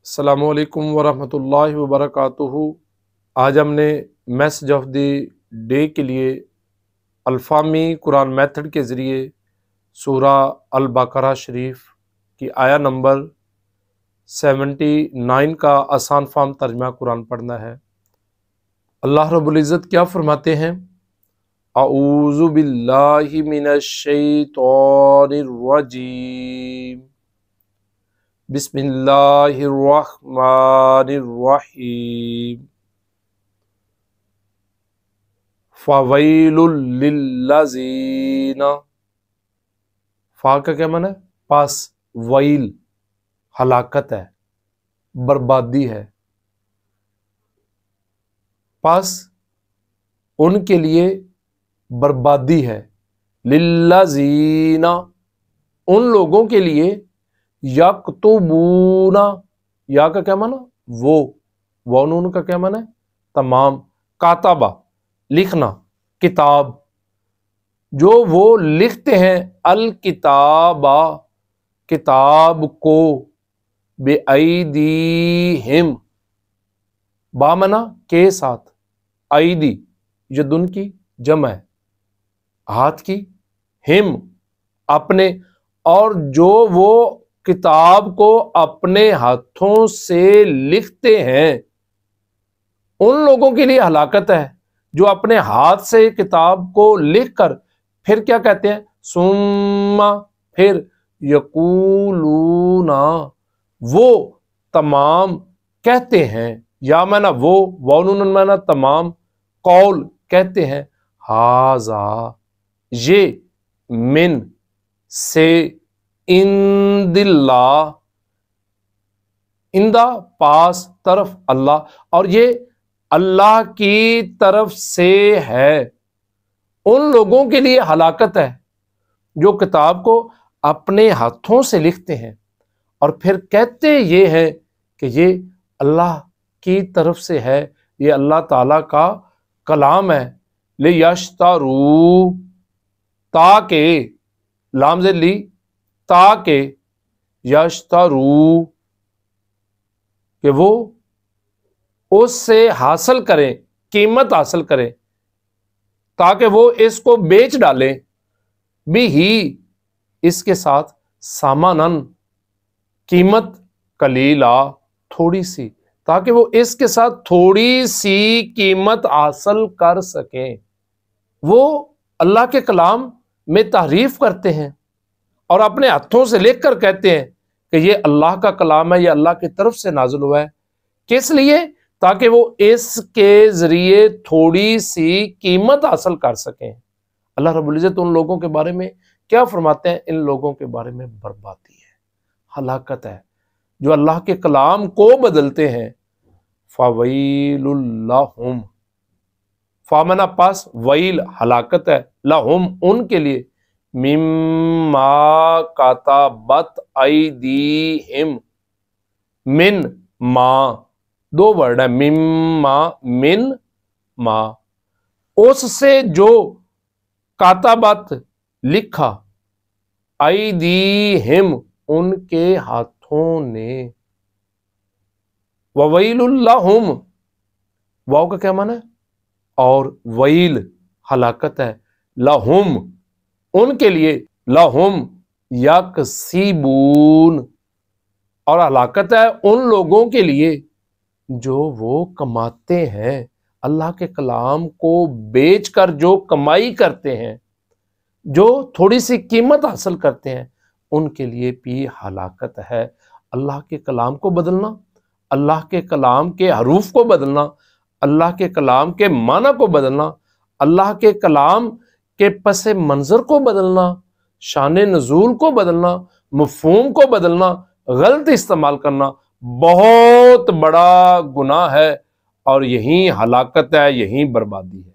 السلام علیکم ورحمۃ اللہ وبرکاتہ۔ آج ہم نے میسج آف دی ڈے کے لیے الفامی قرآن میتھڈ کے ذریعے سورہ البقرہ شریف کی آیا نمبر 79 کا آسان فہم ترجمہ قرآن پڑھنا ہے۔ اللہ رب العزت کیا فرماتے ہیں؟ اعوذ باللہ من الشیطان الرجیم، بسم اللہ الرحمن الرحیم، فویل للذین، فا کا کیا معنی ہے؟ پاس، ویل ہلاکت ہے، بربادی ہے، پاس ان کے لیے بربادی ہے، للذین ان لوگوں کے لیے، یکتبون یا کا کیا معنی؟ وہ نون کا کیا معنی ہے؟ تمام، کاتبہ لکھنا، کتاب، جو وہ لکھتے ہیں، الکتابہ کتاب کو، بے ایدیہم با معنی کے ساتھ، ایدی یدن کی جمع ہے، ہاتھ کی، ہم اپنے، اور جو وہ کتاب کو اپنے ہاتھوں سے لکھتے ہیں ان لوگوں کے لیے ہلاکت ہے، جو اپنے ہاتھ سے کتاب کو لکھ کر پھر کیا کہتے ہیں؟ ثم پھر، یقولون وہ تمام کہتے ہیں، یا معنی وہ نون معنی تمام، قول کہتے ہیں، ھذا یہ، من سے، عند اللہ اندہ پاس، طرف اللہ، اور یہ اللہ کی طرف سے ہے۔ ان لوگوں کے لیے ہلاکت ہے جو کتاب کو اپنے ہاتھوں سے لکھتے ہیں اور پھر کہتے یہ ہے کہ یہ اللہ کی طرف سے ہے، یہ اللہ تعالی کا کلام ہے، لیشتروا تاکہ، لام زد لی، تاکہ، یشتروا کہ وہ اس سے حاصل کریں، قیمت حاصل کریں، تاکہ وہ اس کو بیچ ڈالیں، بھی ہی اس کے ساتھ، سامانن قیمت، قلیلا تھوڑی سی، تاکہ وہ اس کے ساتھ تھوڑی سی قیمت حاصل کر سکیں۔ وہ اللہ کے کلام میں تحریف کرتے ہیں اور اپنے ہاتھوں سے لکھ کر کہتے ہیں کہ یہ اللہ کا کلام ہے، یہ اللہ کی طرف سے نازل ہوا ہے، کس لیے؟ تاکہ وہ اس کے ذریعے تھوڑی سی قیمت حاصل کر سکیں۔ اللہ رب العزت ان لوگوں کے بارے میں کیا فرماتے ہیں؟ ان لوگوں کے بارے میں بربادی ہے، ہلاکت ہے، جو اللہ کے کلام کو بدلتے ہیں۔ فویل لہم، فا معنی پاس، ویل ہلاکت ہے، لہم ان کے لیے، مما کتبت ایدیہم، من ما دو ورڈ ہے، مما من ما، اس سے جو، کاتبت لکھا، ایدیہم ان کے ہاتھوں نے، وویل لہم واو کا کیا معنی ہے؟ اور ویل ہلاکت ہے، لہم ان کے لیے، لہم یکسبون اور ہلاکت ہے ان لوگوں کے لیے جو وہ کماتے ہیں، اللہ کے کلام کو بیچ کر جو کمائی کرتے ہیں، جو تھوڑی سی قیمت حاصل کرتے ہیں، ان کے لیے بھی ہلاکت ہے۔ اللہ کے کلام کو بدلنا، اللہ کے کلام کے حروف کو بدلنا، اللہ کے کلام کے معنی کو بدلنا، اللہ کے کلام کے پس منظر کو بدلنا، شان نزول کو بدلنا، مفہوم کو بدلنا، غلط استعمال کرنا بہت بڑا گناہ ہے، اور یہی ہلاکت ہے، یہی بربادی ہے۔